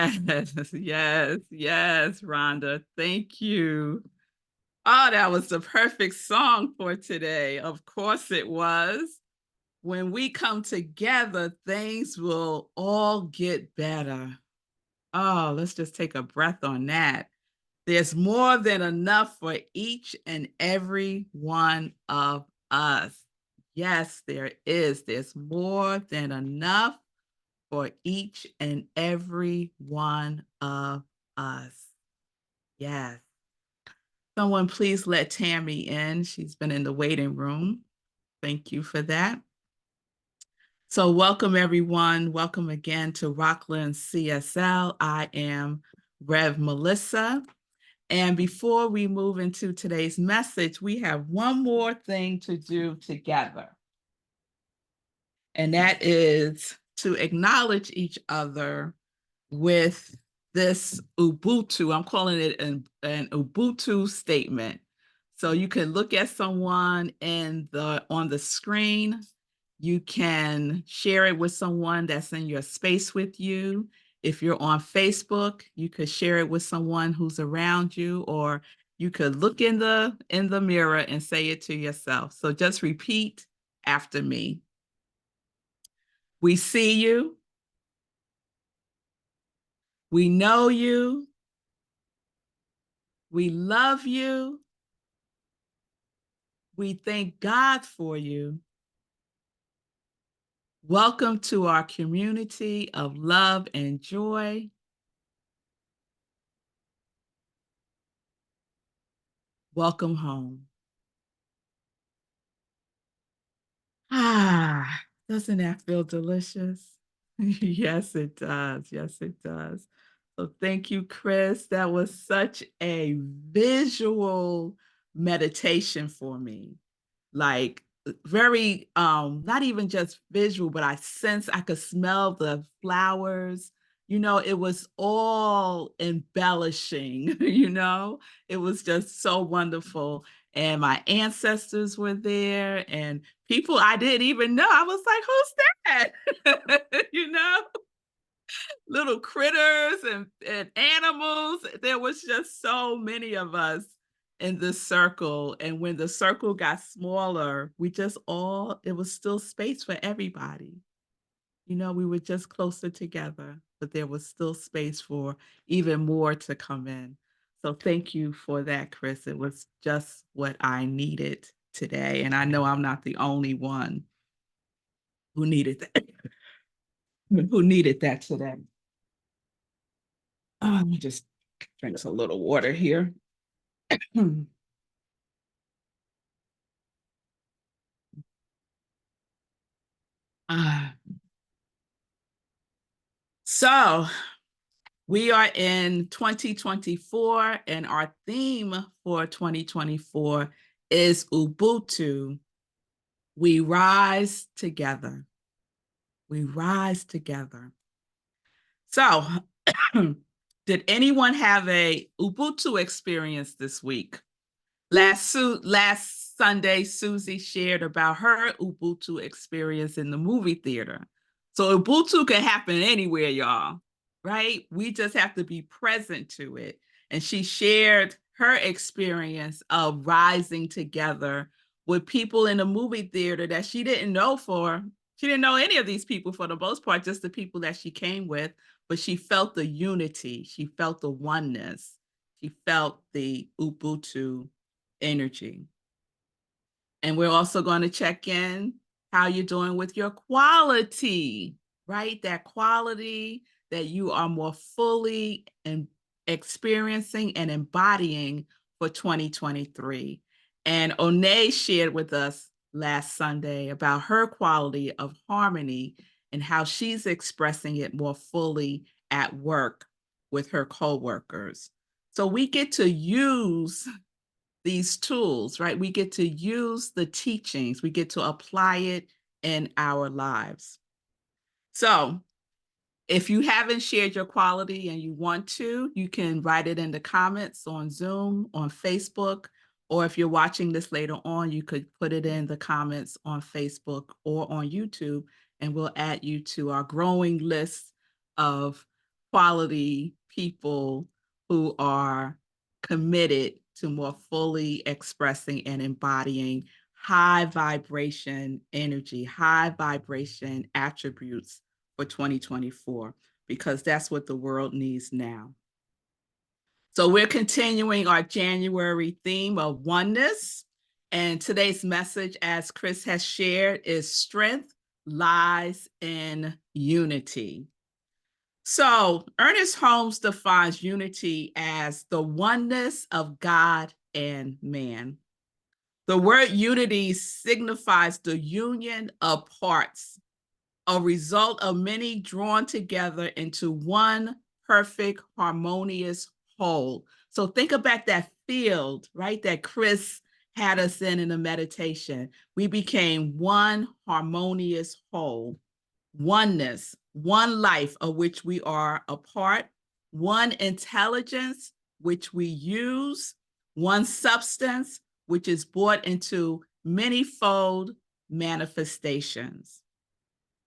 Yes, yes, yes, Rhonda. Thank you. Oh, that was the perfect song for today. Of course it was. When we come together, things will all get better. Oh, let's just take a breath on that. There's more than enough for each and every one of us. Yes, there is. There's more than enough for each and every one of us. Yes. Someone please let Tammy in. She's been in the waiting room. Thank you for that. So, welcome everyone. Welcome again to Rockland CSL. I am Rev Melissa. And before we move into today's message, we have one more thing to do together. And that is to acknowledge each other with this Ubuntu. I'm calling it an Ubuntu statement. So you can look at someone on the screen. You can share it with someone that's in your space with you. If you're on Facebook, you could share it with someone who's around you, or you could look in the mirror and say it to yourself. So just repeat after me. We see you. We know you. We love you. We thank God for you. Welcome to our community of love and joy. Welcome home. Ah, doesn't that feel delicious? Yes, it does. Yes, it does. So thank you, Chris. That was such a visual meditation for me. Like very not even just visual, but I could smell the flowers. It was all embellishing. It was just so wonderful. And my ancestors were there and people I didn't even know. I was like, who's that? Little critters and animals. There was just so many of us in this circle. And when the circle got smaller, it was still space for everybody. We were just closer together, but there was still space for even more to come in. So thank you for that, Chris. It was just what I needed today. And I know I'm not the only one who needed that, who needed that today. Let me just drink a little water here. uh, so we are in 2024, and our theme for 2024 is Ubuntu. We rise together. We rise together. So, did anyone have a Ubuntu experience this week? Last Sunday, Susie shared about her Ubuntu experience in the movie theater. So Ubuntu can happen anywhere, y'all, right? We just have to be present to it. And she shared her experience of rising together with people in the movie theater that she didn't know for. She didn't know any of these people for the most part, just the people that she came with, but she felt the unity. She felt the oneness. She felt the Ubuntu energy. And we're also going to check in how you're doing with your quality, right? That quality that you are more fully and experiencing and embodying for 2023. And Onay shared with us last Sunday about her quality of harmony and how she's expressing it more fully at work with her coworkers. So we get to use these tools, right? We get to use the teachings, we get to apply it in our lives. So, if you haven't shared your quality and you want to, you can write it in the comments on Zoom, on Facebook, or if you're watching this later on, you could put it in the comments on Facebook or on YouTube, and we'll add you to our growing list of quality people who are committed to more fully expressing and embodying high vibration energy, high vibration attributes for 2024, because that's what the world needs now. So we're continuing our January theme of oneness. And today's message, as Chris has shared, is strength lies in unity. So Ernest Holmes defines unity as the oneness of God and man. The word unity signifies the union of parts, a result of many drawn together into one perfect, harmonious whole. So think about that field, right, that Chris had us in the meditation. We became one harmonious whole, oneness, one life of which we are a part, one intelligence which we use, one substance which is brought into many-fold manifestations.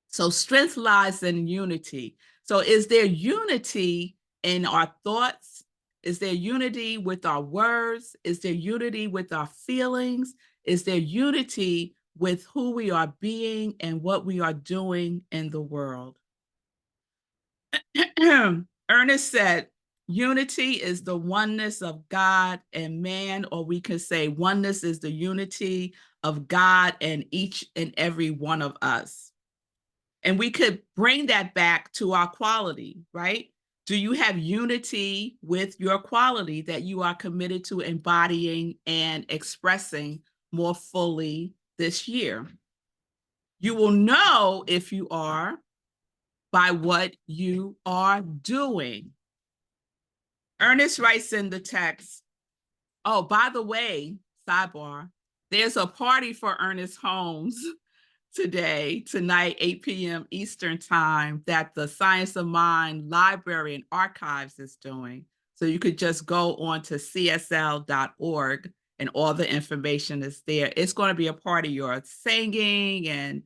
So strength lies in unity. So is there unity in our thoughts? Is there unity with our words? Is there unity with our feelings? Is there unity with who we are being and what we are doing in the world? Ernest said, unity is the oneness of God and man, or we could say oneness is the unity of God and each and every one of us. And we could bring that back to our quality, right? Do you have unity with your quality that you are committed to embodying and expressing more fully this year? You will know if you are by what you are doing. Ernest writes in the text, oh, by the way, sidebar, there's a party for Ernest Holmes tonight, 8 p.m. Eastern time, that the Science of Mind Library and Archives is doing. So you could just go on to csl.org and all the information is there. It's going to be a party. You're singing and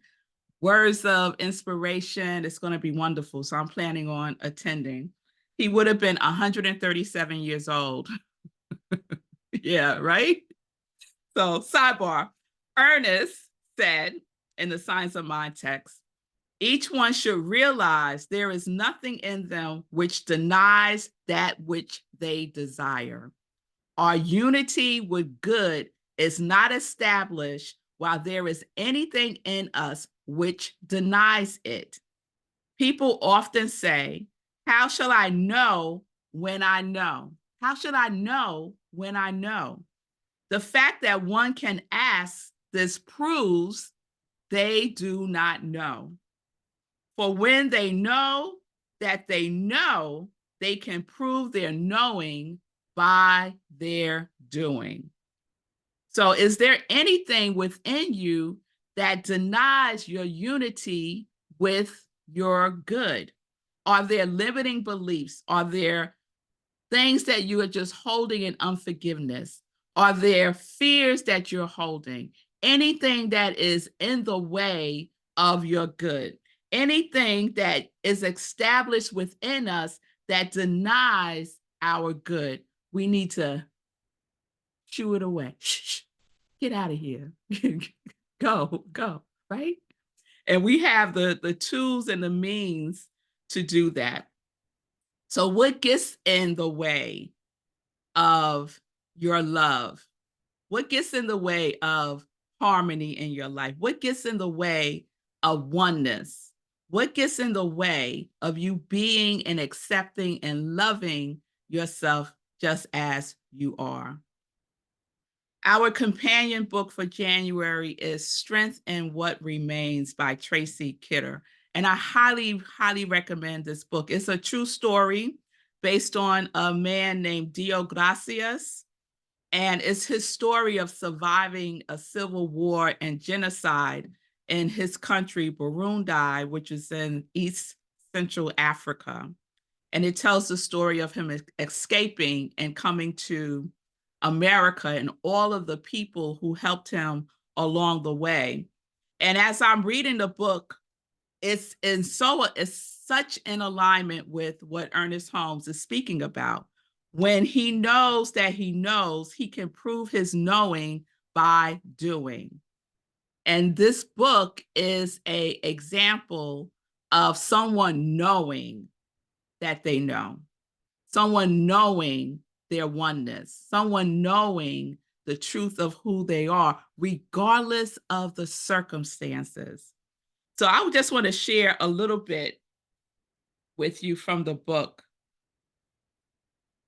words of inspiration. It's going to be wonderful. So I'm planning on attending. He would have been 137 years old. Yeah, right? So sidebar, Ernest said in the Science of Mind text, each one should realize there is nothing in them which denies that which they desire. Our unity with good is not established while there is anything in us which denies it. People often say, how shall I know when I know? How should I know when I know? The fact that one can ask this proves they do not know. For when they know that they know, they can prove their knowing by their doing. So is there anything within you that denies your unity with your good? Are there limiting beliefs? Are there things that you are just holding in unforgiveness? Are there fears that you're holding? Anything that is in the way of your good? Anything that is established within us that denies our good? We need to shoo it away. Shh, get out of here. Go, right? And we have the tools and the means to do that. So what gets in the way of your love? What gets in the way of harmony in your life? What gets in the way of oneness? What gets in the way of you being and accepting and loving yourself just as you are? Our companion book for January is Strength in What Remains by Tracy Kidder. And I highly, highly recommend this book. It's a true story based on a man named Dio Gracias. And it's his story of surviving a civil war and genocide in his country, Burundi, which is in East Central Africa. And it tells the story of him escaping and coming to America and all of the people who helped him along the way. And as I'm reading the book, it's such in alignment with what Ernest Holmes is speaking about. When he knows that he knows, he can prove his knowing by doing. And this book is a example of someone knowing that they know, someone knowing their oneness, someone knowing the truth of who they are, regardless of the circumstances. So I just want to share a little bit with you from the book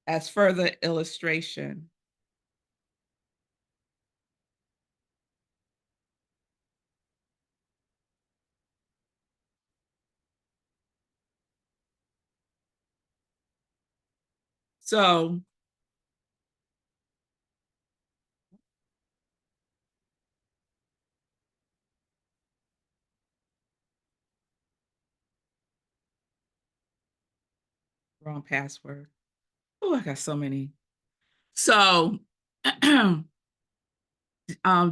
as further illustration. So wrong password. Oh, I got so many. So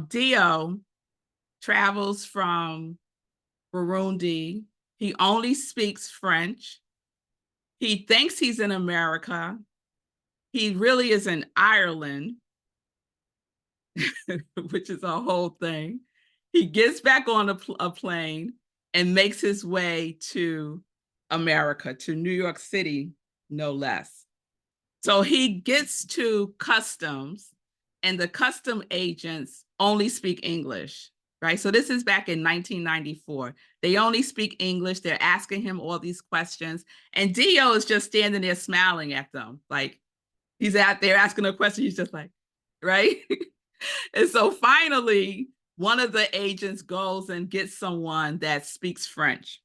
Dio travels from Burundi. He only speaks French. He thinks he's in America. He really is in Ireland, which is a whole thing. He gets back on a plane and makes his way to America, to New York City, no less. So he gets to customs, and the custom agents only speak English, right? So this is back in 1994. They only speak English. They're asking him all these questions, and Dio is just standing there smiling at them. Like, he's out there asking a question. He's just like, right? And so finally, one of the agents goes and gets someone that speaks French.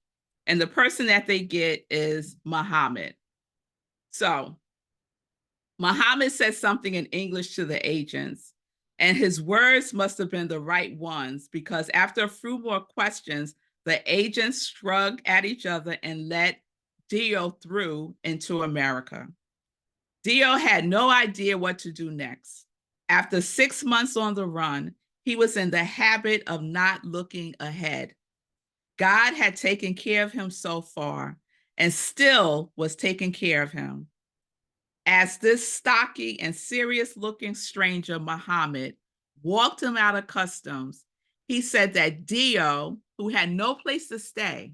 And the person that they get is Muhammad. So Muhammad said something in English to the agents, and his words must have been the right ones, because after a few more questions, the agents shrugged at each other and let Dio through into America. Dio had no idea what to do next. After 6 months on the run, he was in the habit of not looking ahead. God had taken care of him so far and still was taking care of him. As this stocky and serious looking stranger, Muhammad, walked him out of customs, he said that Dio, who had no place to stay,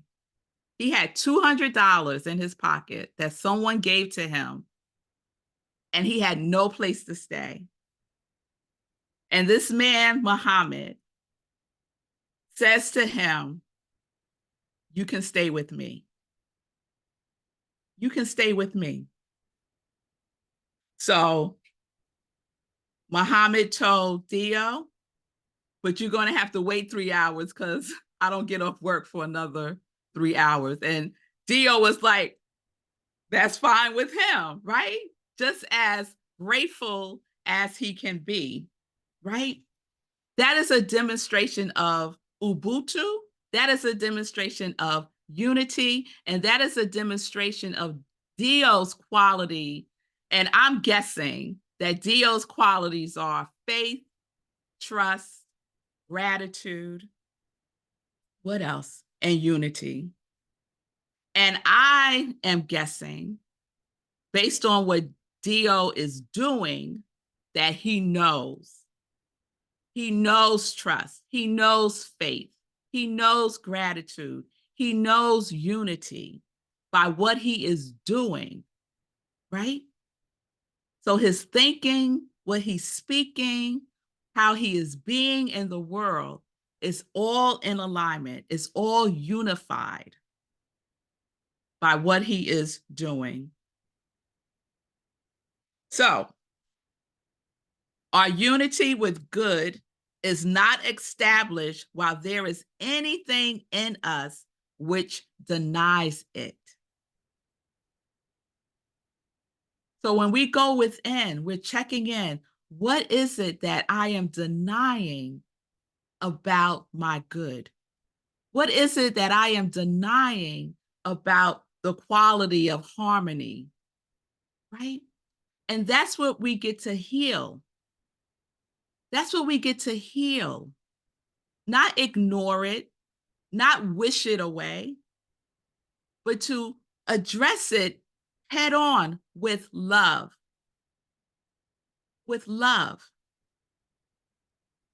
he had $200 in his pocket that someone gave to him, and he had no place to stay. And this man, Muhammad, says to him, "You can stay with me. You can stay with me." So Muhammad told Dio, "But you're going to have to wait 3 hours because I don't get off work for another 3 hours." And Dio was like, that's fine with him, right? Just as grateful as he can be, right? That is a demonstration of Ubuntu. That is a demonstration of unity. And that is a demonstration of Dio's quality. And I'm guessing that Dio's qualities are faith, trust, gratitude, what else? And unity. And I am guessing, based on what Dio is doing, that he knows. He knows trust. He knows faith. He knows gratitude. He knows unity by what he is doing, right? So his thinking, what he's speaking, how he is being in the world is all in alignment, is all unified by what he is doing. So our unity with good is not established while there is anything in us which denies it. So when we go within, we're checking in. What is it that I am denying about my good? What is it that I am denying about the quality of harmony, right? And that's what we get to heal. That's what we get to heal, not ignore it, not wish it away, but to address it head on with love,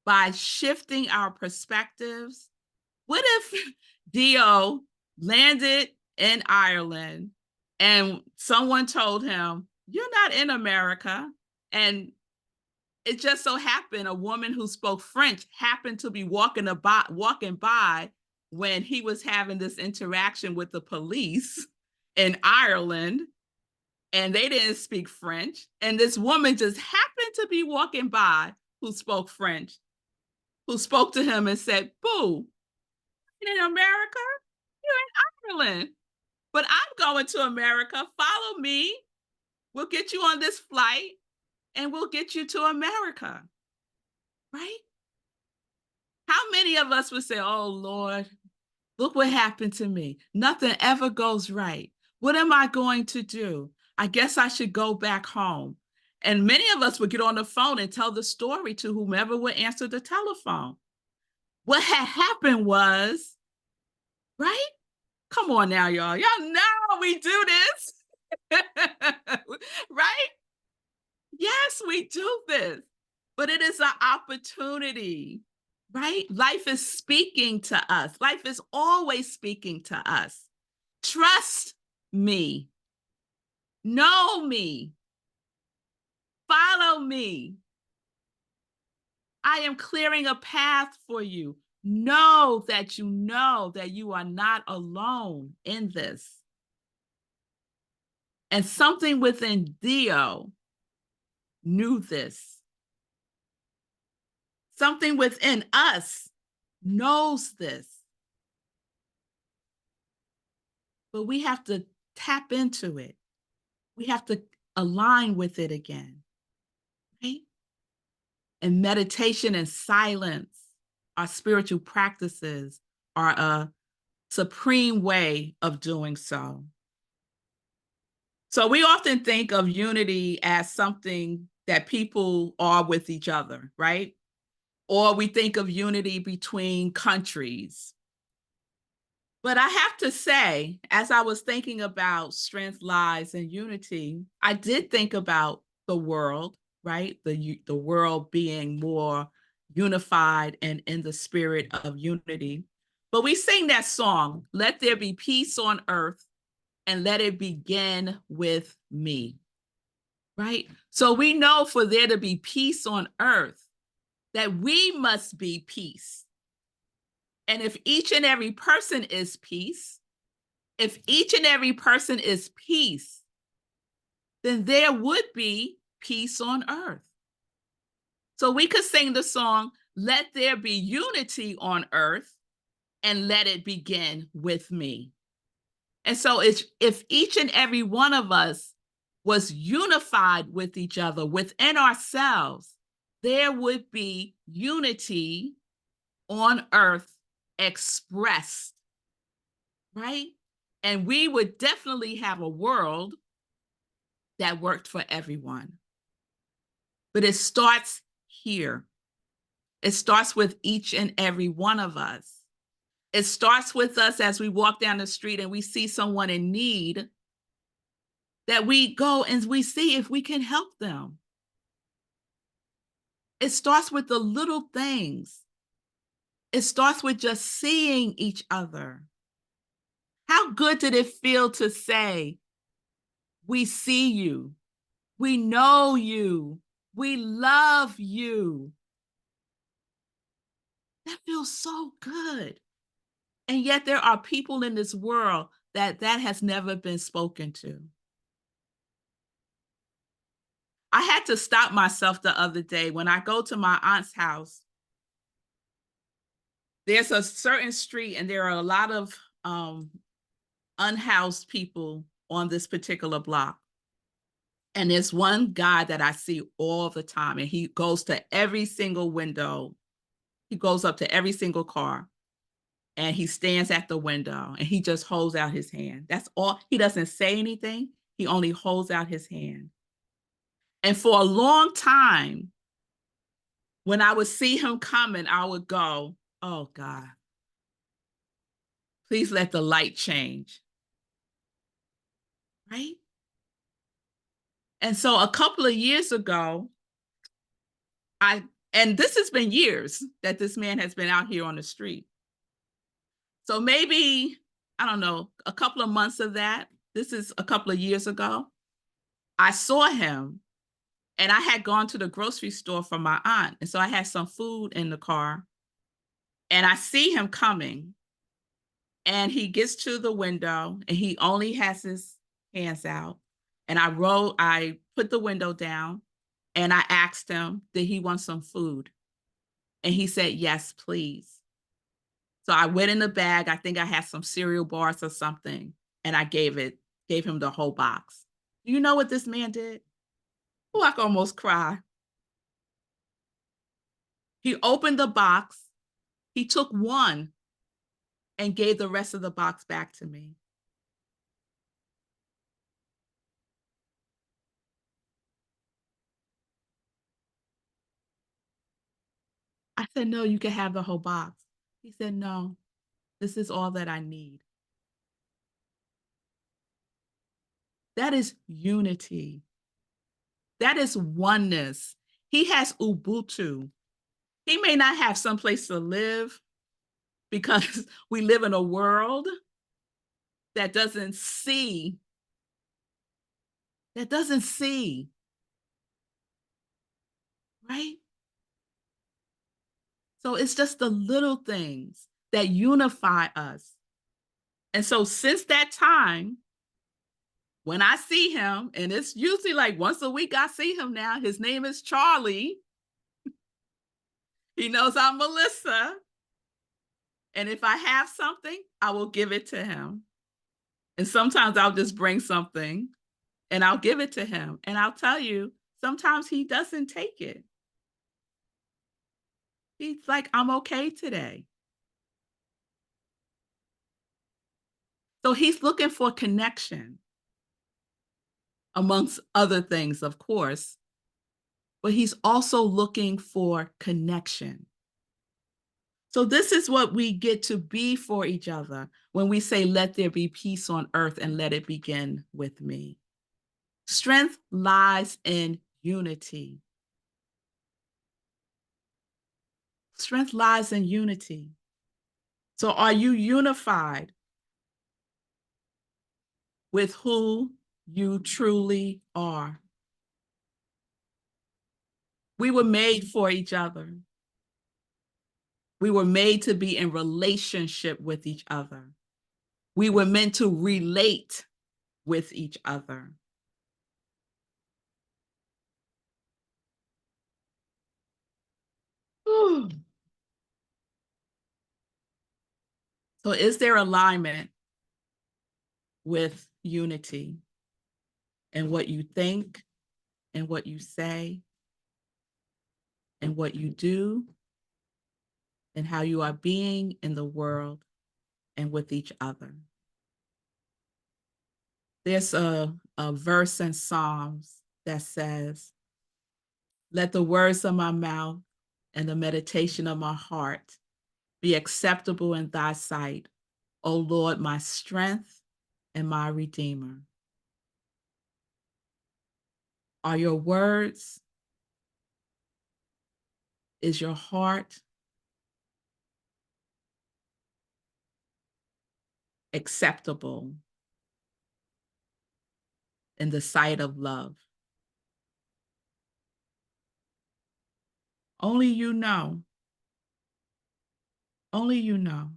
by shifting our perspectives. What if Dio landed in Ireland and someone told him, "You're not in America"? And it just so happened a woman who spoke French happened to be walking by when he was having this interaction with the police in Ireland, and they didn't speak French. And this woman just happened to be walking by who spoke French, who spoke to him and said, "Boo, in America, you're in Ireland, but I'm going to America. Follow me. We'll get you on this flight and we'll get you to America." Right? How many of us would say, "Oh, Lord, look what happened to me. Nothing ever goes right. What am I going to do? I guess I should go back home." And many of us would get on the phone and tell the story to whomever would answer the telephone. What had happened was, right? Come on now, y'all. Y'all know we do this. Right? Yes, we do this. But it is an opportunity, right? Life is speaking to us. Life is always speaking to us. Trust me. Know me. Follow me. I am clearing a path for you. Know that you are not alone in this. And something within Dio knew this. Something within us knows this. But we have to tap into it. We have to align with it again, right? And meditation and silence, our spiritual practices, are a supreme way of doing so. So we often think of unity as something that people are with each other, right? Or we think of unity between countries. But I have to say, as I was thinking about strength lies in unity, I did think about the world, right? The world being more unified and in the spirit of unity. But we sing that song, "Let there be peace on earth and let it begin with me," right? So we know for there to be peace on earth, that we must be peace. And if each and every person is peace, if each and every person is peace, then there would be peace on earth. So we could sing the song, "Let there be unity on earth and let it begin with me." And so it's, if each and every one of us was unified with each other within ourselves, there would be unity on earth expressed, right? And we would definitely have a world that worked for everyone. But it starts here. It starts with each and every one of us. It starts with us as we walk down the street and we see someone in need, that we go and we see if we can help them. It starts with the little things. It starts with just seeing each other. How good did it feel to say, "We see you, we know you, we love you"? That feels so good. And yet there are people in this world that has never been spoken to. I had to stop myself the other day when I go to my aunt's house. There's a certain street and there are a lot of unhoused people on this particular block. And there's one guy that I see all the time, and he goes to every single window. He goes up to every single car and he stands at the window and he just holds out his hand. That's all. He doesn't say anything. He only holds out his hand. And for a long time, when I would see him coming, I would go, "Oh God, please let the light change. right? And so a couple of years ago, I and this has been years that this man has been out here on the street. So maybe, I don't know, a couple of months of that. This is a couple of years ago. I saw him and I had gone to the grocery store for my aunt. And so I had some food in the car and I see him coming and he gets to the window and he only has his hands out. And I put the window down and I asked him, did he want some food? And he said, yes, please. So I went in the bag. I think I had some cereal bars or something, and I gave him the whole box. Do you know what this man did? Oh, I could almost cry. He opened the box, he took one and gave the rest of the box back to me. I said, no, you can have the whole box. He said, no, this is all that I need. That is unity. That is oneness. He has Ubuntu. He may not have someplace to live because we live in a world that doesn't see, that doesn't see, right? So it's just the little things that unify us. And so since that time, when I see him, and it's usually like once a week I see him now, his name is Charlie. He knows I'm Melissa. And if I have something, I will give it to him. And sometimes I'll just bring something and I'll give it to him. And I'll tell you, sometimes he doesn't take it. He's like, I'm okay today. So he's looking for connection, amongst other things, of course, but he's also looking for connection. So this is what we get to be for each other when we say, let there be peace on earth and let it begin with me. Strength lies in unity. Strength lies in unity. So are you unified with who you truly are? We were made for each other. We were made to be in relationship with each other. We were meant to relate with each other. Whew. So is there alignment with unity in what you think and what you say and what you do and how you are being in the world and with each other? There's a verse in Psalms that says, let the words of my mouth and the meditation of my heart be acceptable in thy sight, O Lord, my strength and my redeemer. Are your words, is your heart acceptable in the sight of love? Only you know. Only you know.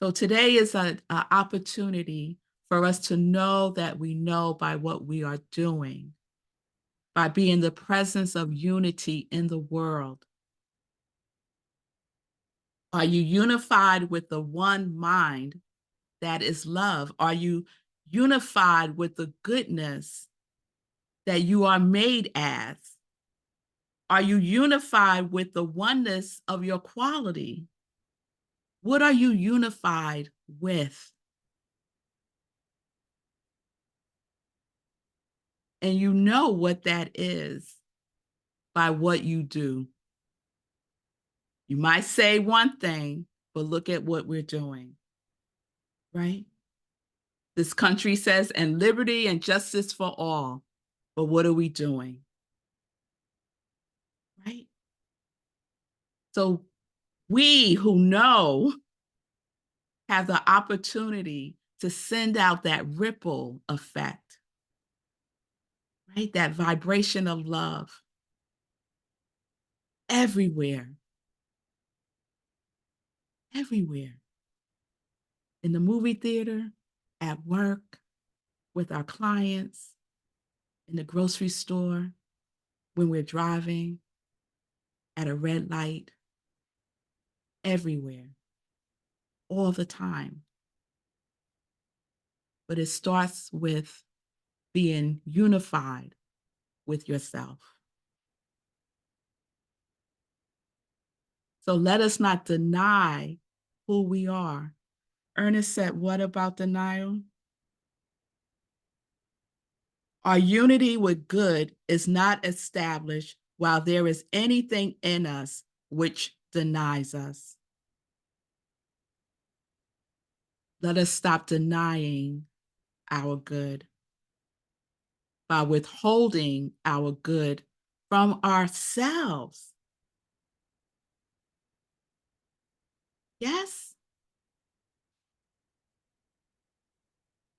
So today is an opportunity for us to know that we know by what we are doing, by being the presence of unity in the world. Are you unified with the one mind that is love? Are you unified with the goodness that you are made as? Are you unified with the oneness of your quality? What are you unified with? And you know what that is by what you do. You might say one thing, but look at what we're doing, right? This country says, and liberty and justice for all. But what are we doing? Right? So we who know have the opportunity to send out that ripple effect, right? That vibration of love everywhere, everywhere. In the movie theater, at work, with our clients, in the grocery store, when we're driving, at a red light, everywhere, all the time. But it starts with being unified with yourself. So let us not deny who we are. Ernest said, what about denial? Our unity with good is not established while there is anything in us which denies us. Let us stop denying our good by withholding our good from ourselves. Yes?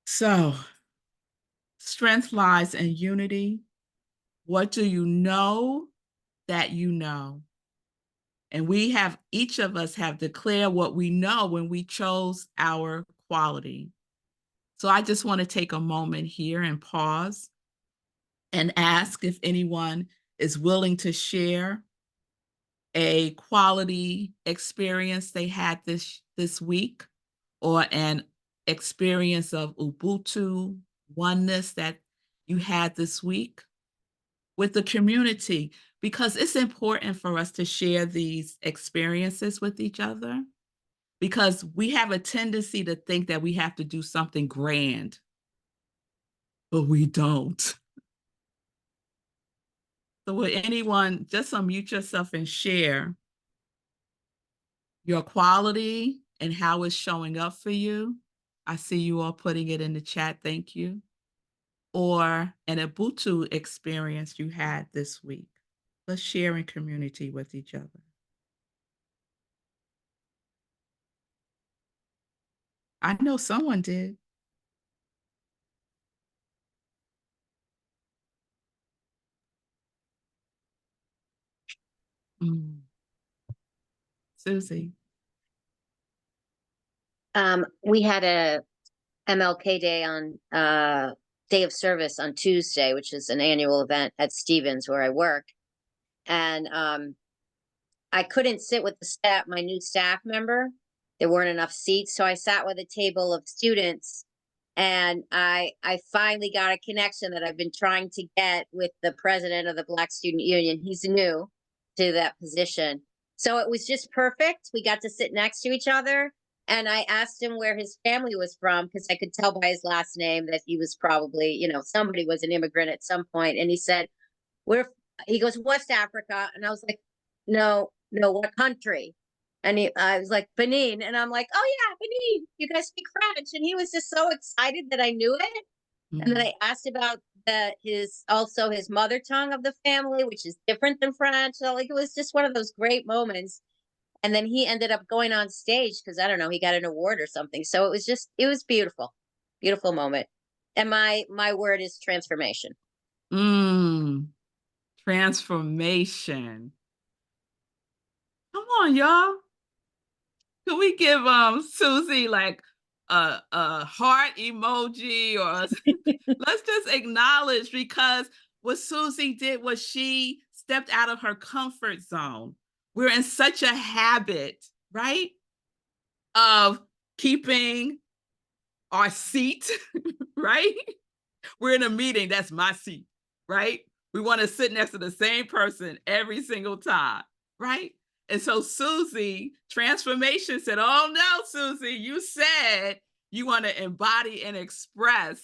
So, strength lies in unity. What do you know that you know? And we have, each of us have declared what we know when we chose our quality. So I just want to take a moment here and pause and ask if anyone is willing to share a quality experience they had this week, or an experience of Ubuntu oneness that you had this week with the community, because it's important for us to share these experiences with each other, because we have a tendency to think that we have to do something grand, but we don't. So would anyone just unmute yourself and share your quality and how it's showing up for you? I see you all putting it in the chat. Thank you. Or an Ubuntu experience you had this week. Let's share in community with each other. I know someone did. Mm. Susie. We had a MLK Day on Day of Service on Tuesday, which is an annual event at Stevens where I work. And I couldn't sit with the staff, my new staff member. There weren't enough seats. So I sat with a table of students, and I finally got a connection that I've been trying to get with the president of the Black Student Union. He's new to that position. So it was just perfect. We got to sit next to each other. And I asked him where his family was from, because I could tell by his last name that he was probably, somebody was an immigrant at some point. And he said, he goes, West Africa. And I was like, no, what country? And I was like, Benin. And I'm like, oh yeah, Benin, you guys speak French. And he was just so excited that I knew it. And then I asked about his mother tongue of the family, which is different than French. So like, it was just one of those great moments. And then he ended up going on stage because I don't know, he got an award or something. So it was beautiful, beautiful moment. And my word is transformation. Transformation. Come on, y'all. Can we give Susie like a heart emoji, or let's just acknowledge, because what Susie did was she stepped out of her comfort zone. We're in such a habit, right, of keeping our seat, right? We're in a meeting, that's my seat, right? We want to sit next to the same person every single time, right? And so Susie, transformation, said, oh no, Susie, you said you want to embody and express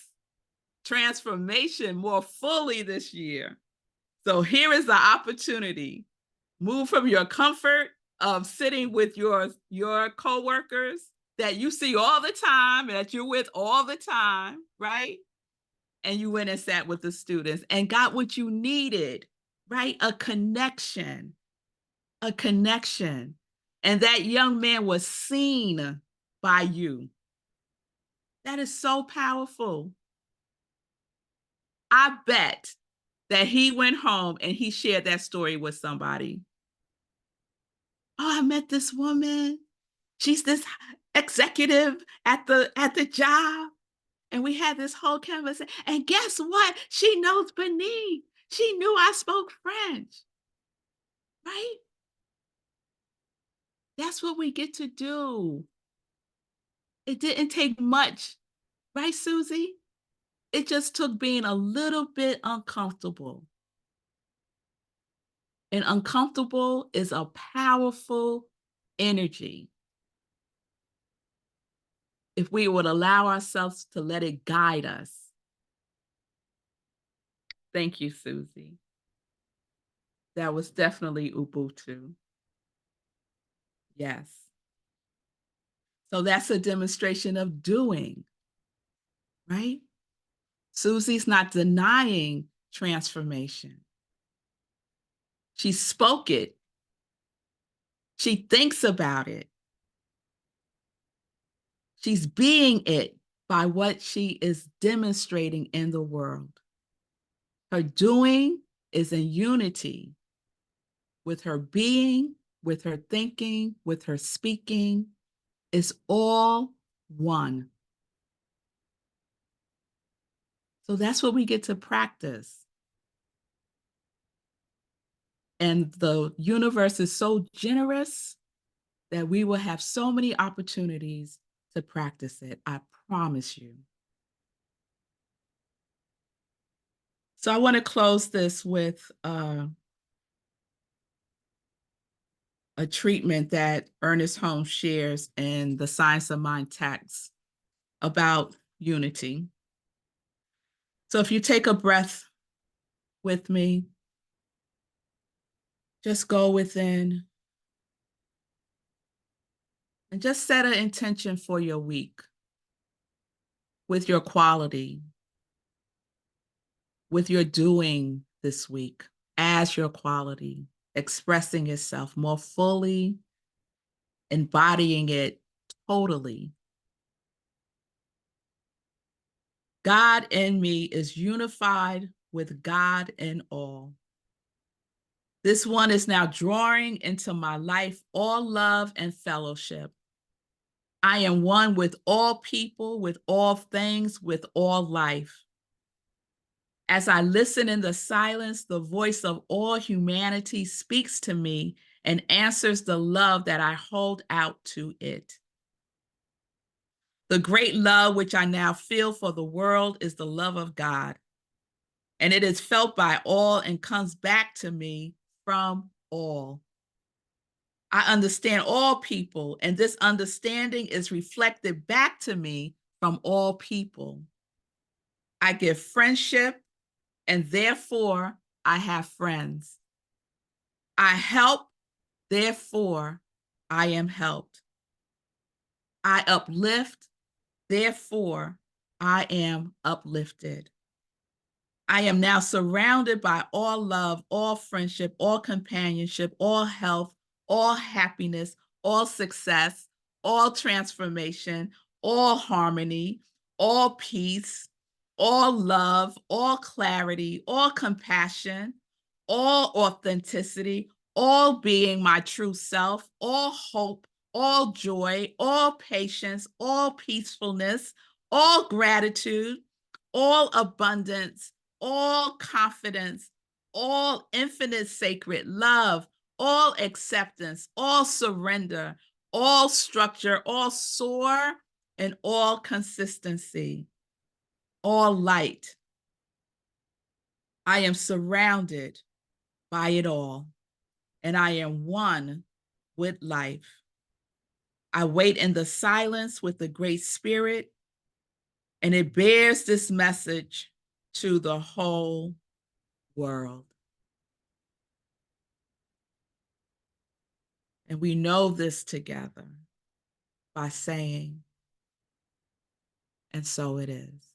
transformation more fully this year. So here is the opportunity. Move from your comfort of sitting with your coworkers that you see all the time and that you're with all the time, right? And you went and sat with the students and got what you needed, right? A connection, a connection. And that young man was seen by you. That is so powerful. I bet that he went home and he shared that story with somebody. Oh, I met this woman. She's this executive at the job. And we had this whole conversation. And guess what? She knows Benin. She knew I spoke French. Right? That's what we get to do. It didn't take much, right, Susie? It just took being a little bit uncomfortable. And uncomfortable is a powerful energy. If we would allow ourselves to let it guide us. Thank you, Susie. That was definitely Ubuntu. Yes. So that's a demonstration of doing, right? Susie's not denying transformation. She spoke it. She thinks about it. She's being it by what she is demonstrating in the world. Her doing is in unity with her being, with her thinking, with her speaking. It's all one. So that's what we get to practice. And the universe is so generous that we will have so many opportunities to practice it. I promise you. So I want to close this with a treatment that Ernest Holmes shares in the Science of Mind text about unity. So if you take a breath with me, just go within and just set an intention for your week with your quality, with your doing this week as your quality, expressing itself more fully, embodying it totally. God in me is unified with God in all. This one is now drawing into my life all love and fellowship. I am one with all people, with all things, with all life. As I listen in the silence, the voice of all humanity speaks to me and answers the love that I hold out to it. The great love which I now feel for the world is the love of God, and it is felt by all and comes back to me from all. I understand all people, and this understanding is reflected back to me from all people. I give friendship, and therefore I have friends. I help, therefore I am helped. I uplift, therefore I am uplifted. I am now surrounded by all love, all friendship, all companionship, all health, all happiness, all success, all transformation, all harmony, all peace, all love, all clarity, all compassion, all authenticity, all being my true self, all hope, all joy, all patience, all peacefulness, all gratitude, all abundance, all confidence, all infinite sacred love, all acceptance, all surrender, all structure, all soar, and all consistency, all light. I am surrounded by it all, and I am one with life. I wait in the silence with the Great Spirit, and it bears this message to the whole world. And we know this together. by saying, and so it is.